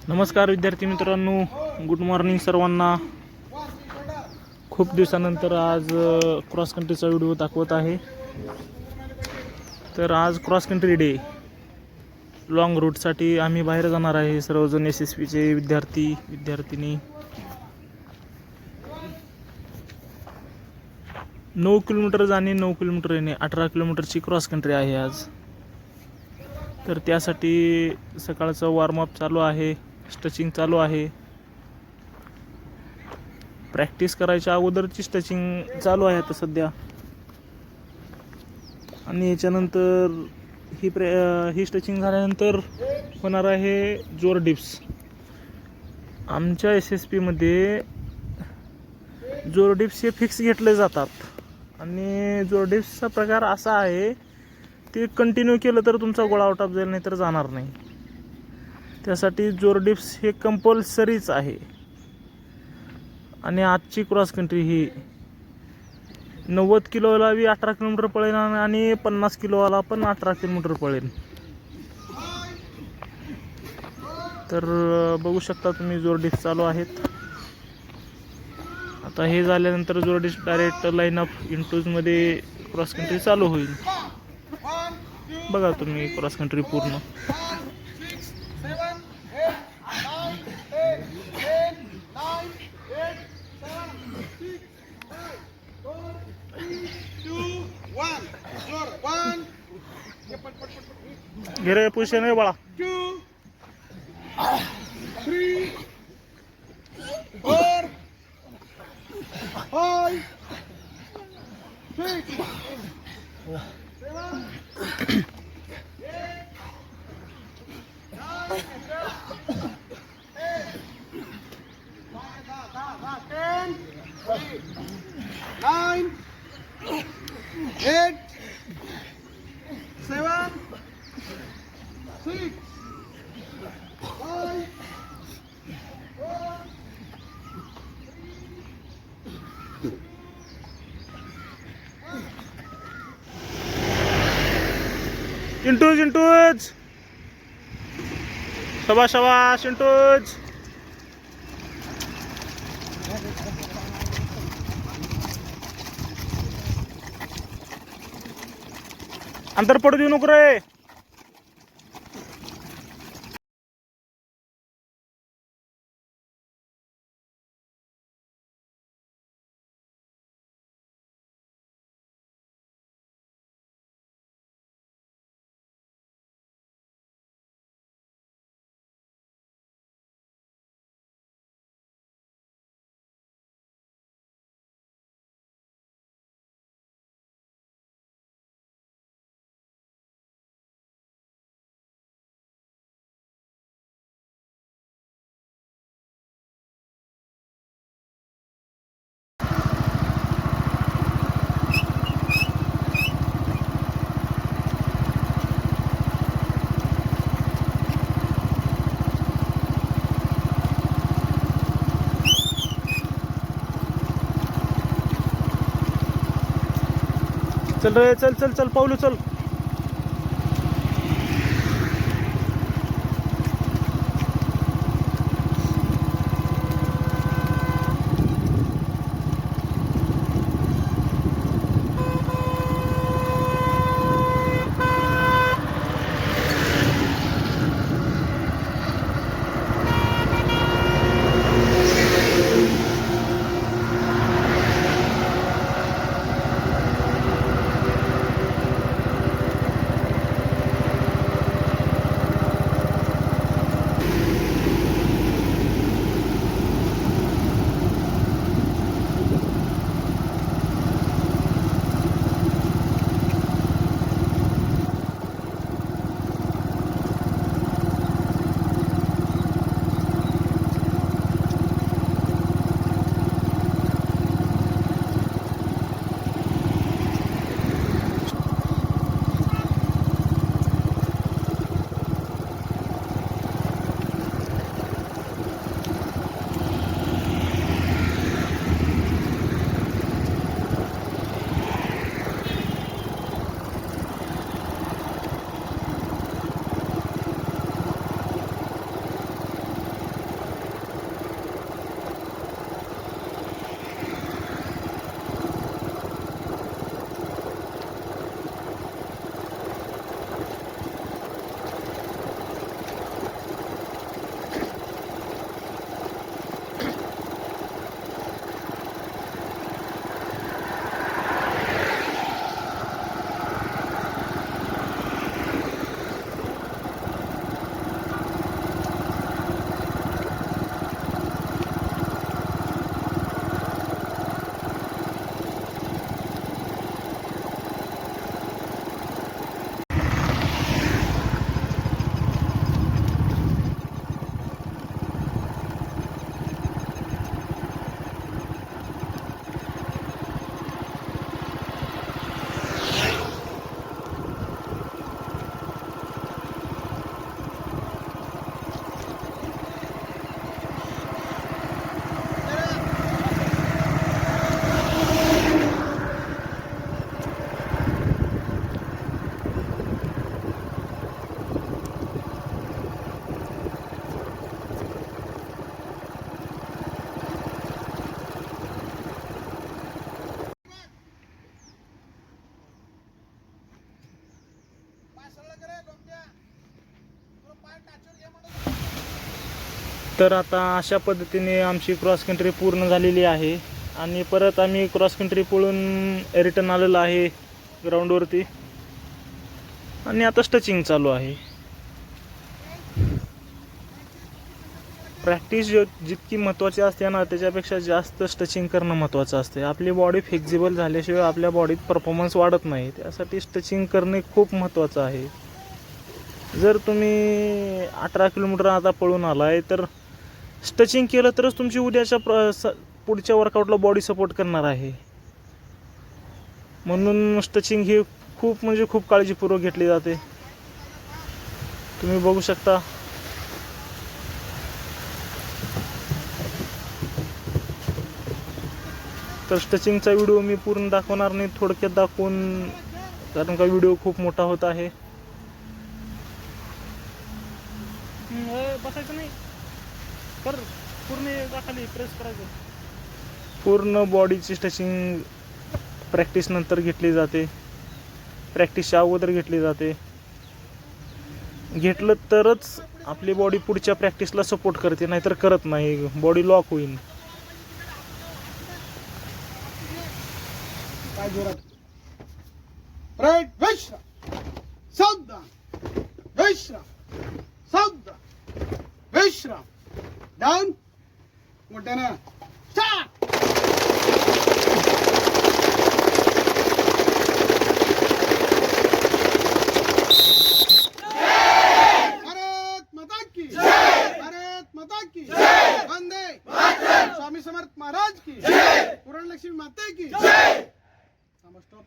नमस्कार विद्यार्थी मित्रांनो, गुड मॉर्निंग सर्वांना. खूप दिवसानंतर आज क्रॉस कंट्रीचा व्हिडिओ दाखवत आहे. तर आज क्रॉस कंट्री डे. लॉंग रूटसाठी आम्ही बाहेर जाणार आहे. सर्वजण SSPचे विद्यार्थी विद्यार्थिनी. 9 किलोमीटर जाणे, 9 किलोमीटर येणे, 18 किलोमीटरची क्रॉस कंट्री आहे आज. तर त्यासाठी सकाळचं वॉर्मअप चालू आहे, स्ट्रेचिंग चालू आहे. प्रॅक्टिस करायच्या अगोदरची स्ट्रेचिंग चालू आहे आता सध्या. आणि याच्यानंतर ही स्ट्रेचिंग झाल्यानंतर होणार आहे जोर डिप्स. आमच्या SSPमध्ये जोर डिप्स हे फिक्स घेतले जातात. आणि जोर डिप्सचा प्रकार असा आहे, ते कंटिन्यू केलं तर तुमचा गोळा आउट ऑफ जाईल, नाही तर जाणार नाही. त्यासाठी जोर डिप्स हे कंपल्सरीच आहे. आणि आजची क्रॉस कंट्री ही 90 किलोला बी 18 किलोमीटर पळेल आणि 50 किलोवाला पण 18 किलोमीटर पळेल. तर बघू शकता तुम्ही जोर डिप्स चालू आहेत. आता हे झाल्यानंतर जोर डिप्स डायरेक्ट लाईन ऑफ इंटूजमध्ये क्रॉस कंट्री चालू होईल. बघा तुम्ही क्रॉस कंट्री पूर्ण. घेरे पोझिशन आहे बाळा. 2 3 4 5 6 7 9 8 7 6 5 इंटूज शाबाश इंटूज. अंतर पडू देऊ नको रे. चल रे, चल चल चल पावलं चल. तर आता अशा पद्धतीने आमची क्रॉस कंट्री पूर्ण झालेली आहे आणि परत आम्ही क्रॉस कंट्री पळून रिटर्न आलेलो आहे ग्राउंडवरती आणि आता स्ट्रेचिंग चालू आहे. प्रॅक्टिस जितकी महत्त्वाची असते ना त्याच्यापेक्षा जास्त स्ट्रेचिंग करणं महत्त्वाचं असते. आपली बॉडी फ्लेक्झिबल झाल्याशिवाय आपल्या बॉडीत परफॉर्मन्स वाढत नाही. त्यासाठी स्ट्रेचिंग करणे खूप महत्त्वाचं आहे. जर तुम्ही 18 किलोमीटर आता पळून आलाय तर स्ट्रेचिंग केलं तरच तुमची उद्याच्या पुढच्या वर्कआउटला बॉडी सपोर्ट करणार आहे. म्हणून स्ट्रेचिंग ही खूप म्हणजे खूप काळजीपूर्वक घेतली जाते. तुम्ही बघू शकता. तर स्ट्रेचिंगचा व्हिडिओ मी पूर्ण दाखवणार नाही, थोडक्यात दाखवून, कारण का व्हिडिओ खूप मोठा होत आहे. बसायचं नाही तर पूर्ण खाली प्रेस करायचं. पूर्ण बॉडीची स्ट्रेचिंग प्रॅक्टिस नंतर घेतली जाते, प्रॅक्टिसच्या अगोदर घेतली जाते. घेतलं तरच आपली बॉडी पुढच्या प्रॅक्टिसला सपोर्ट करते, नाहीतर करत नाही, बॉडी लॉक होईल. काय जोरात. राईट विश्राम, सावधान, विश्राम, सावधान, विश्राम, डाऊन, मोठ्यानं स्टार्ट. भारत माता की जय, भारत माता की जय, वंदे मातरम, स्वामी समर्थ महाराज की जय, पूर्ण लक्ष्मी माते की जय. स्टॉप.